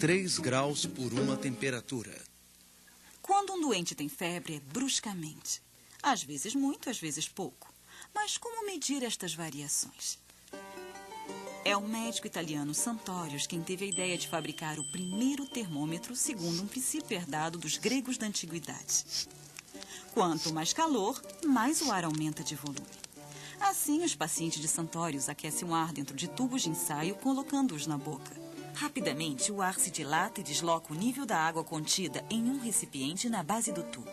3 graus por uma temperatura. Quando um doente tem febre, é bruscamente. Às vezes muito, às vezes pouco. Mas como medir estas variações? É o médico italiano Santorius quem teve a ideia de fabricar o primeiro termômetro segundo um princípio herdado dos gregos da antiguidade. Quanto mais calor, mais o ar aumenta de volume. Assim, os pacientes de Santorius aquecem o ar dentro de tubos de ensaio, colocando-os na boca. Rapidamente, o ar se dilata e desloca o nível da água contida em um recipiente na base do tubo.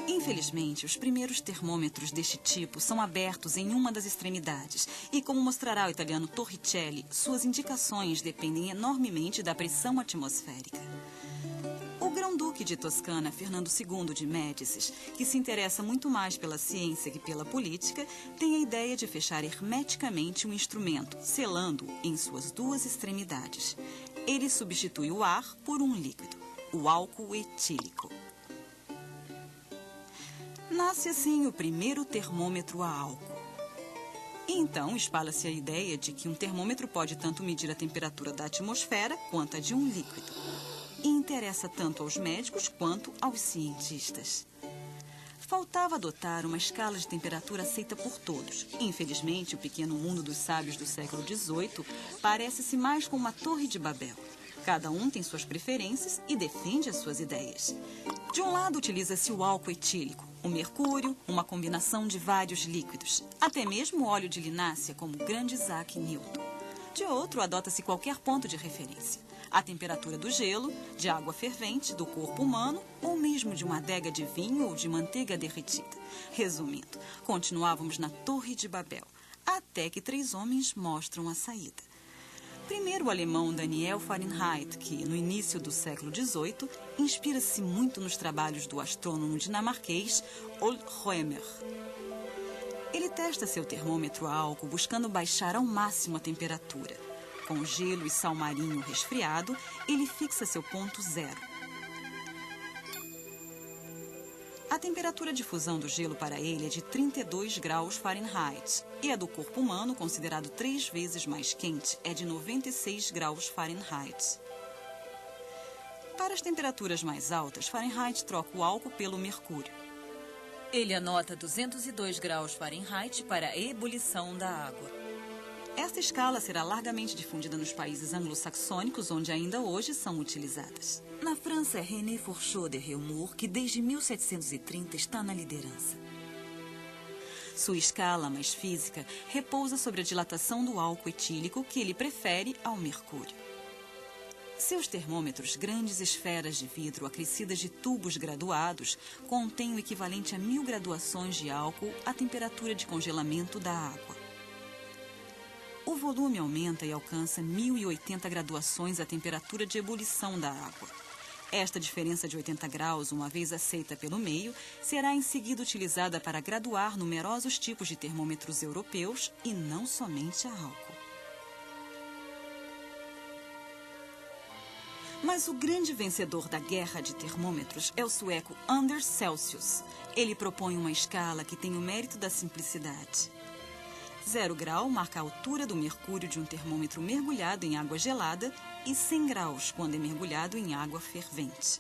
Infelizmente, os primeiros termômetros deste tipo são abertos em uma das extremidades e, como mostrará o italiano Torricelli, suas indicações dependem enormemente da pressão atmosférica. O grão-duque de Toscana, Fernando II de Médicis, que se interessa muito mais pela ciência que pela política, tem a ideia de fechar hermeticamente um instrumento, selando-o em suas duas extremidades. Ele substitui o ar por um líquido, o álcool etílico. Nasce assim o primeiro termômetro a álcool. E então espalha-se a ideia de que um termômetro pode tanto medir a temperatura da atmosfera quanto a de um líquido. E interessa tanto aos médicos quanto aos cientistas. Faltava adotar uma escala de temperatura aceita por todos. Infelizmente, o pequeno mundo dos sábios do século XVIII parece-se mais com uma torre de Babel. Cada um tem suas preferências e defende as suas ideias. De um lado, utiliza-se o álcool etílico, o mercúrio, uma combinação de vários líquidos, até mesmo o óleo de linácea, como o grande Isaac Newton. De outro, adota-se qualquer ponto de referência. A temperatura do gelo, de água fervente, do corpo humano, ou mesmo de uma adega de vinho ou de manteiga derretida. Resumindo, continuávamos na Torre de Babel, até que 3 homens mostram a saída. Primeiro, o alemão Daniel Fahrenheit, que, no início do século XVIII, inspira-se muito nos trabalhos do astrônomo dinamarquês Ole Rømer. Ele testa seu termômetro a álcool buscando baixar ao máximo a temperatura. Com gelo e sal marinho resfriado, ele fixa seu ponto zero. A temperatura de fusão do gelo para ele é de 32 graus Fahrenheit e a do corpo humano, considerado 3 vezes mais quente, é de 96 graus Fahrenheit. Para as temperaturas mais altas, Fahrenheit troca o álcool pelo mercúrio. Ele anota 202 graus Fahrenheit para a ebulição da água. Esta escala será largamente difundida nos países anglo-saxônicos, onde ainda hoje são utilizadas. Na França, é René Fourchot de Réaumur, que desde 1730 está na liderança. Sua escala, mais física, repousa sobre a dilatação do álcool etílico, que ele prefere ao mercúrio. Seus termômetros, grandes esferas de vidro acrescidas de tubos graduados, contêm o equivalente a 1000 graduações de álcool à temperatura de congelamento da água. O volume aumenta e alcança 1080 graduações à temperatura de ebulição da água. Esta diferença de 80 graus, uma vez aceita pelo meio, será em seguida utilizada para graduar numerosos tipos de termômetros europeus e não somente a álcool. Mas o grande vencedor da guerra de termômetros é o sueco Anders Celsius. Ele propõe uma escala que tem o mérito da simplicidade. 0 grau marca a altura do mercúrio de um termômetro mergulhado em água gelada e 100 graus quando é mergulhado em água fervente.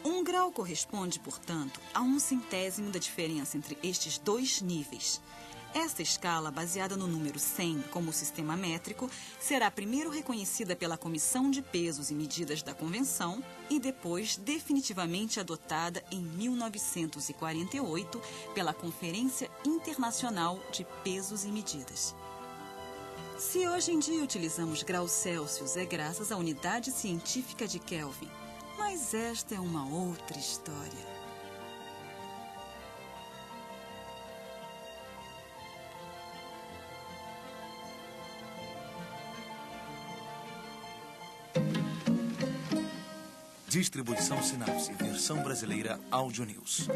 1 grau corresponde, portanto, a 1/100º da diferença entre estes dois níveis. Esta escala, baseada no número 100 como sistema métrico, será primeiro reconhecida pela Comissão de Pesos e Medidas da Convenção e depois definitivamente adotada em 1948 pela Conferência Internacional de Pesos e Medidas. Se hoje em dia utilizamos graus Celsius, é graças à unidade científica de Kelvin. Mas esta é uma outra história. Distribuição Sinapse, versão brasileira Áudio News.